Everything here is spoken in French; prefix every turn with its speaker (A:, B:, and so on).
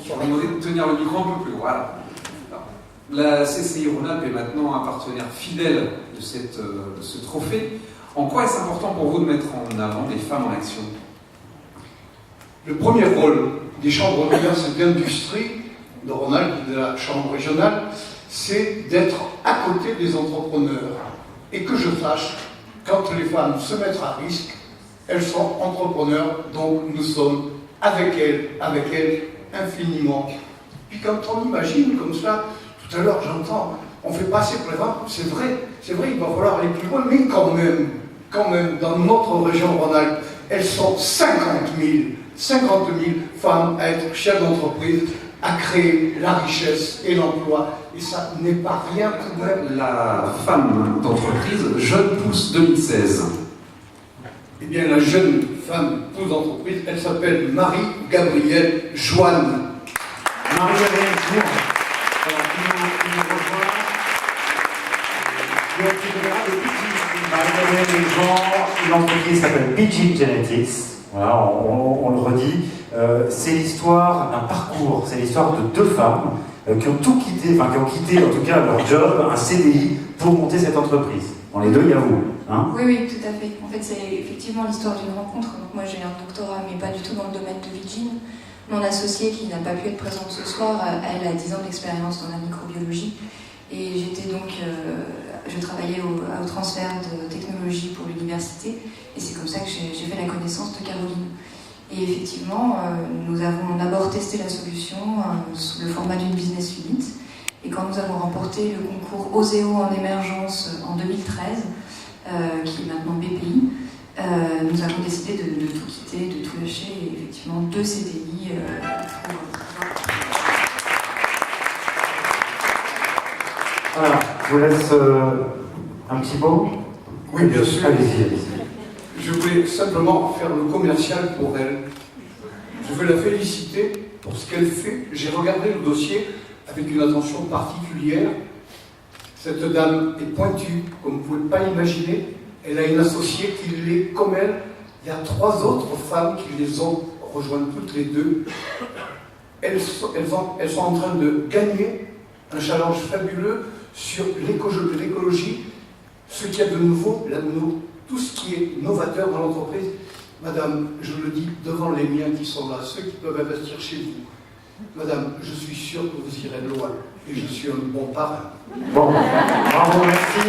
A: Je vais vous demander de tenir le micro un peu plus haut. Voilà. La CCI Rhône-Alpes est maintenant un partenaire fidèle de ce trophée. En quoi est-ce important pour vous de mettre en avant des femmes en action?
B: Le premier rôle des chambres de commerce et d'industrie de Rhône-Alpes, de la chambre régionale, c'est d'être à côté des entrepreneurs. Et que je sache, quand les femmes se mettent à risque, elles sont entrepreneurs, donc nous sommes avec elles infiniment. Puis quand on imagine comme ça, tout à l'heure j'entends, on fait passer pour les femmes, c'est vrai, il va falloir aller plus loin, mais quand même, dans notre région Rhône-Alpes, elles sont 50 000 femmes à être chefs d'entreprise, à créer la richesse et l'emploi. Et ça n'est pas rien tout de même.
A: La femme d'entreprise Jeune Pousse 2016.
B: Eh bien, la jeune femme pousse d'entreprise, elle s'appelle Marie-Gabrielle Joanne.
C: Marie-Gabrielle Joanne. Alors, qui nous rejoint. Marie-Gabrielle Joanne, l'entreprise s'appelle Pidgin Genetics. Voilà, on le redit. C'est l'histoire d'un parcours, c'est l'histoire de deux femmes qui ont tout quitté, enfin qui ont quitté en tout cas leur job, un CDI, pour monter cette entreprise. Dans les deux, il y a vous. Hein?
D: Oui, tout à fait. En fait, c'est effectivement l'histoire d'une rencontre. Donc moi, j'ai un doctorat, mais pas du tout dans le domaine de Vigine. Mon associée, qui n'a pas pu être présente ce soir, elle a 10 ans d'expérience dans la microbiologie. Et j'étais donc, je travaillais au transfert de technologie pour l'université. Et c'est comme ça que j'ai fait la connaissance de Caroline. Et effectivement, nous avons d'abord testé la solution sous le format d'une business unit. Et quand nous avons remporté le concours OSEO en émergence en 2013, qui est maintenant BPI, nous avons décidé de tout quitter, de tout lâcher, et effectivement 2 CDI
C: Voilà, je vous laisse un petit mot.
B: Oui, bien sûr.
C: Allez-y.
B: Je voulais simplement faire le commercial pour elle. Je veux la féliciter pour ce qu'elle fait. J'ai regardé le dossier avec une attention particulière. Cette dame est pointue, comme vous ne pouvez pas imaginer. Elle a une associée qui l'est comme elle. Il y a 3 autres femmes qui les ont rejointes toutes les deux. Elles sont en train de gagner un challenge fabuleux sur l'écologie, ce qu'il y a de nouveau, tout ce qui est novateur dans l'entreprise. Madame, je le dis devant les miens qui sont là, ceux qui peuvent investir chez vous. Madame, je suis sûr que vous irez loin et je suis un bon parrain.
C: Bon, bravo, merci.